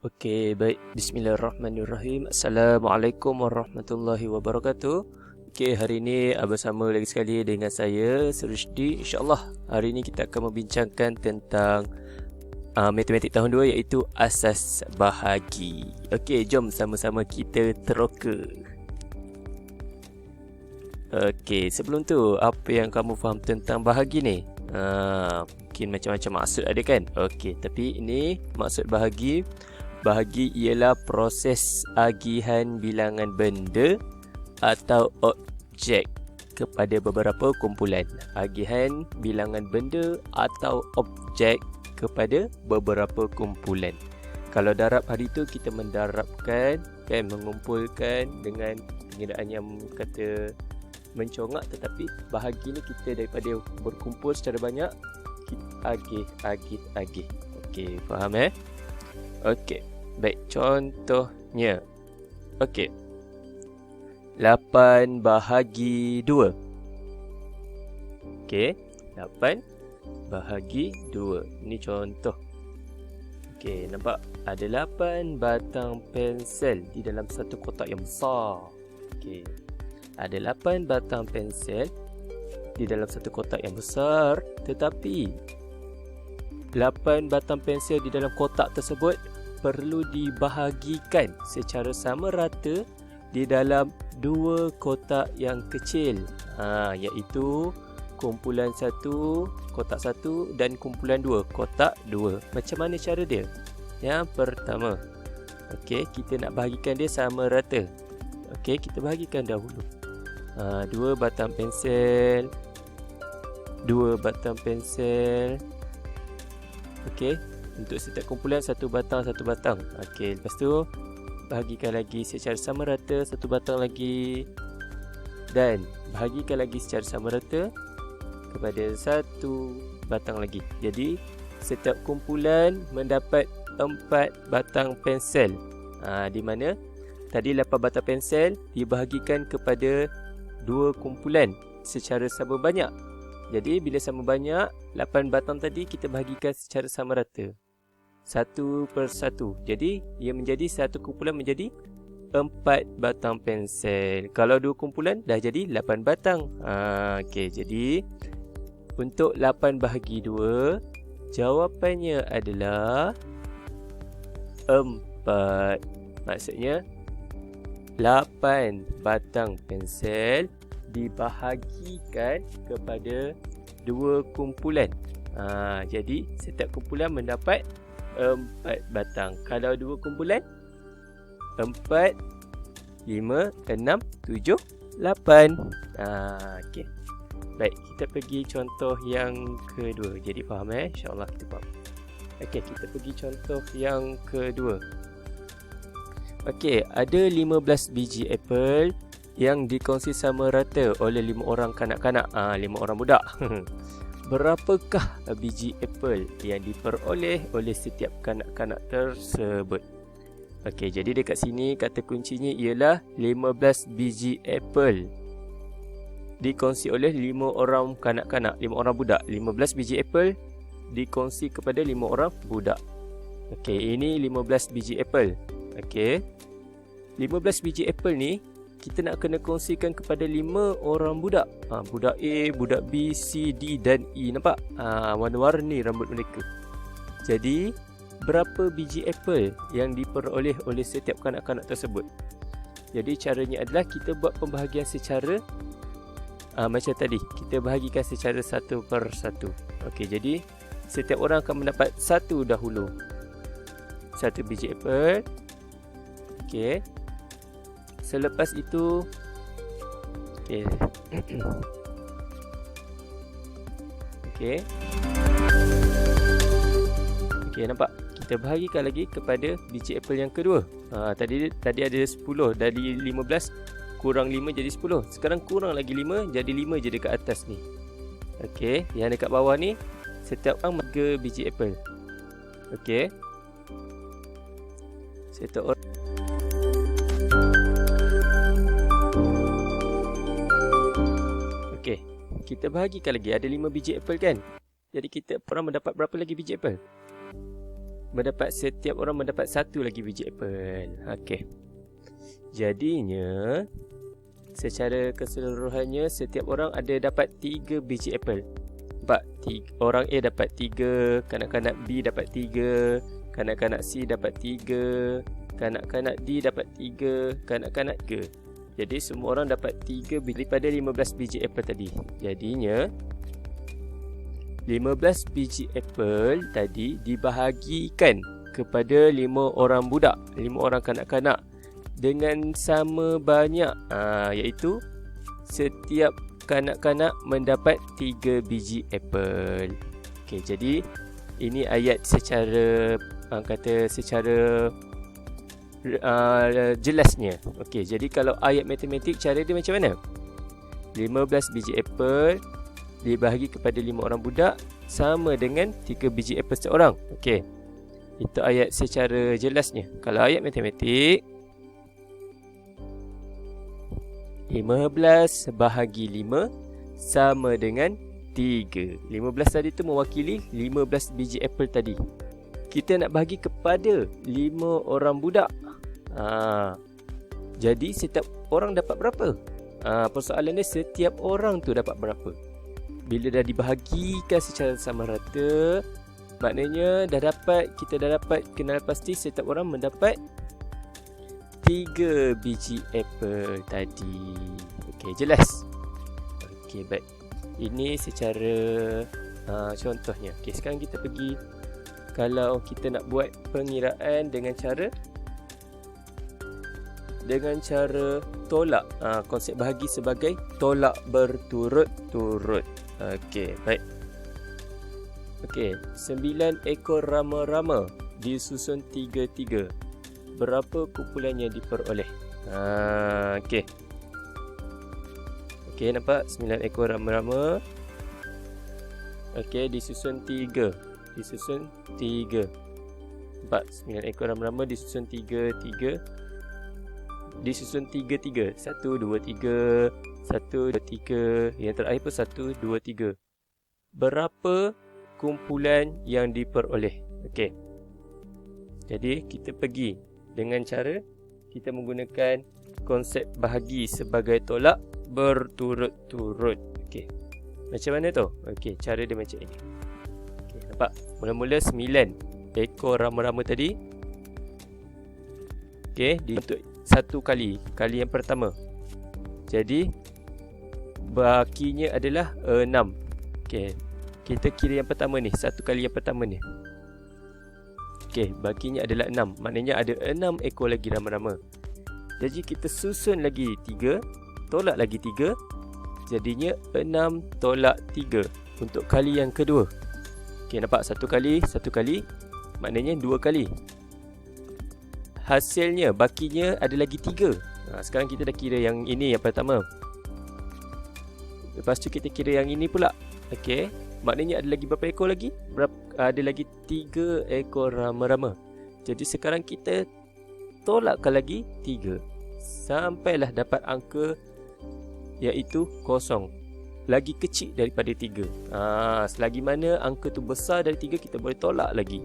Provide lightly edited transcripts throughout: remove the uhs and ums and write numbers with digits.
Okey, baik. Bismillahirrahmanirrahim. Assalamualaikum warahmatullahi wabarakatuh. Okey, hari ini bersama lagi sekali dengan saya, Surushdi. InsyaAllah, hari ini kita akan membincangkan tentang matematik tahun 2 iaitu asas bahagi. Okey, jom sama-sama kita teroka. Okey, sebelum tu, apa yang kamu faham tentang bahagi ni? Mungkin macam-macam maksud ada kan? Okey, tapi ini maksud bahagi. Bahagi ialah proses agihan bilangan benda atau objek kepada beberapa kumpulan. Agihan bilangan benda atau objek kepada beberapa kumpulan. Kalau darab hari tu kita mendarabkan, kan, mengumpulkan dengan pengiraan yang kata mencongak, tetapi bahagi ni kita daripada berkumpul secara banyak, kita agih. Okey, faham Okey. Baik, contohnya. Okey. 8 bahagi 2. Okey, 8 bahagi 2. Ini contoh. Okey, nampak? Ada 8 batang pensel di dalam satu kotak yang besar. Okey. Ada 8 batang pensel di dalam satu kotak yang besar, tetapi 8 batang pensel di dalam kotak tersebut perlu dibahagikan secara sama rata di dalam 2 kotak yang kecil, iaitu kumpulan 1 kotak 1 dan kumpulan 2 kotak 2. Macam mana cara dia? Yang pertama, okey, kita nak bahagikan dia sama rata. Okey, kita bahagikan dahulu. 2 batang pensel, 2 batang pensel. Okey, untuk setiap kumpulan satu batang. Okey, lepas tu bahagikan lagi secara sama rata, satu batang lagi, dan bahagikan lagi secara sama rata kepada satu batang lagi. Jadi setiap kumpulan mendapat 4 batang pensel. Di mana tadi 8 batang pensel dibahagikan kepada 2 kumpulan secara sama banyak. Jadi bila sama banyak, 8 batang tadi kita bahagikan secara sama rata, satu per satu. Jadi ia menjadi satu kumpulan menjadi 4 batang pensel. Kalau 2 kumpulan dah jadi 8 batang. Okey, jadi untuk 8 bahagi 2, jawapannya adalah 4. Maksudnya 8 batang pensel dibahagikan kepada 2 kumpulan. Jadi setiap kumpulan mendapat 4 batang. Kalau 2 kumpulan, 4, 5, 6, 7, 8. Okey. Baik, kita pergi contoh yang kedua. Jadi faham InsyaAllah kita faham. Okey, kita pergi contoh yang kedua. Okey, ada 15 biji apple yang dikongsi sama rata oleh 5 orang kanak-kanak, 5 orang budak. Berapakah biji apple yang diperoleh oleh setiap kanak-kanak tersebut? Okey, jadi dekat sini kata kuncinya ialah 15 biji apple dikongsi oleh 5 orang kanak-kanak, 5 orang budak. 15 biji apple dikongsi kepada 5 orang budak. Okey, ini 15 biji apple. Okey, 15 biji apple ni kita nak kena kongsikan kepada 5 orang budak. Budak A, budak B, C, D dan E. Nampak? Warna-warni rambut mereka. Jadi, berapa biji apple yang diperoleh oleh setiap kanak-kanak tersebut? Jadi, caranya adalah kita buat pembahagian secara macam tadi. Kita bahagikan secara satu per satu. Okey, jadi setiap orang akan mendapat satu dahulu. Satu biji apple. Okey. Selepas itu, okey, nampak? Kita bahagikan lagi kepada biji apple yang kedua. Tadi ada 10, dari 15 kurang 5 jadi 10. Sekarang kurang lagi 5, jadi 5 je dekat atas ni. Okey, yang dekat bawah ni setiap orang 3 biji apple. Okey. Setiap orang kita bahagikan lagi. Ada 5 biji apple kan? Jadi kita orang mendapat berapa lagi biji apple? setiap orang mendapat satu lagi biji apple. Okey. Jadinya secara keseluruhannya setiap orang ada dapat 3 biji apple. Nampak? Orang A dapat 3, kanak-kanak B dapat 3, kanak-kanak C dapat 3, kanak-kanak D dapat 3, kanak-kanak G. Jadi semua orang dapat 3 daripada 15 biji apple tadi. Jadinya 15 biji apple tadi dibahagikan kepada 5 orang budak, 5 orang kanak-kanak dengan sama banyak, iaitu setiap kanak-kanak mendapat 3 biji apple. Okey, jadi ini ayat secara jelasnya. Okey, jadi kalau ayat matematik cara dia macam mana? 15 biji apple dibahagi kepada 5 orang budak sama dengan 3 biji apple seorang. Okey. Itu ayat secara jelasnya. Kalau ayat matematik, 15 bahagi 5 sama dengan 3. 15 tadi tu mewakili 15 biji apple tadi. Kita nak bahagi kepada 5 orang budak. Jadi setiap orang dapat berapa? Persoalan dia setiap orang tu dapat berapa? Bila dah dibahagikan secara sama rata, maknanya kita dah dapat kenal pasti setiap orang mendapat 3 biji apple tadi. Okey, jelas? Okey, baik. Ini secara contohnya. Okey, sekarang kita pergi. Kalau kita nak buat pengiraan dengan cara tolak, konsep bahagi sebagai tolak berturut-turut. Okey, baik. Okey, 9 ekor rama-rama disusun 3-3. Berapa kumpulannya diperoleh? Okey. Okey, nampak 9 ekor rama-rama. Okey, disusun 3. Nampak 9 ekor rama-rama disusun 3-3. Disusun 3-3. 1, 2, 3. 1, 2, 3. Yang terakhir pun 1, 2, 3. Berapa kumpulan yang diperoleh? Okey. Jadi kita pergi dengan cara kita menggunakan konsep bahagi sebagai tolak berturut-turut. Okey. Macam mana tu? Okey, cara dia macam ini. Okey, nampak? Mula-mula 9 ekor rama-rama tadi. Okey, dibentuk satu kali yang pertama. Jadi bahaginya adalah 6. Okey, kita kira yang pertama ni, satu kali yang pertama ni. Okey, bahaginya adalah 6. Maknanya ada 6 ekor lagi rama-rama. Jadi kita susun lagi 3, tolak lagi 3. Jadinya 6 tolak 3 untuk kali yang kedua. Okey, nampak? Satu kali, maknanya 2 kali. Hasilnya, bakinya ada lagi 3. Sekarang kita dah kira yang ini yang pertama. Lepas tu kita kira yang ini pula. Okey, maknanya ada lagi berapa ekor lagi? Ada lagi 3 ekor rama-rama. Jadi sekarang kita tolakkan lagi 3 sampailah dapat angka iaitu 0. Lagi kecil daripada 3. Selagi mana angka tu besar dari 3, kita boleh tolak lagi.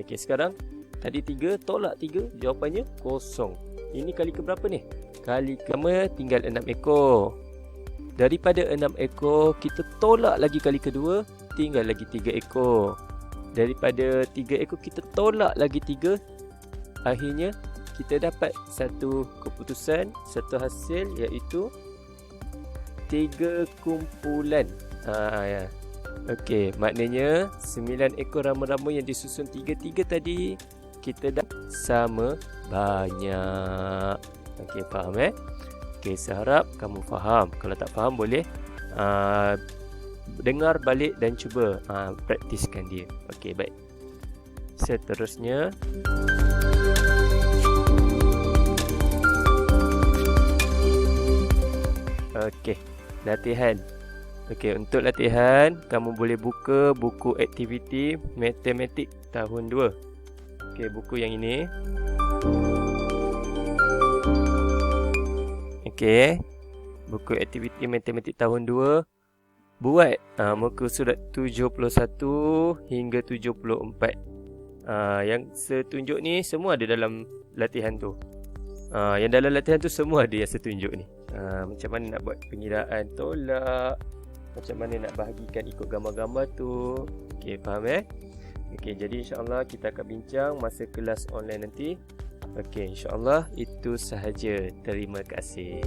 Okey, sekarang tadi 3 tolak 3, jawapannya 0. Ini kali ke berapa ni? Kali ke pertama tinggal 6 ekor. Daripada 6 ekor, kita tolak lagi kali kedua, tinggal lagi 3 ekor. Daripada 3 ekor, kita tolak lagi 3. Akhirnya, kita dapat satu keputusan, satu hasil iaitu 3 kumpulan. Ya. Okey, maknanya 9 ekor rama-rama yang disusun 3-3 tadi, kita dah sama banyak. Okey, faham Okey, saya harap kamu faham. Kalau tak faham boleh dengar balik dan cuba praktiskan dia. Okey, baik. Seterusnya, okey, latihan. Okey, untuk latihan kamu boleh buka buku aktiviti matematik tahun 2. Okey, buku yang ini. Okey, buku aktiviti matematik tahun 2. Buat muka surat 71 hingga 74. Yang setunjuk ni semua ada dalam latihan tu. Yang dalam latihan tu semua ada yang setunjuk ni. Macam mana nak buat pengiraan tolak, macam mana nak bahagikan ikut gambar-gambar tu. Okey, faham Okey, jadi insya-Allah kita akan bincang masa kelas online nanti. Okey, insya-Allah itu sahaja. Terima kasih.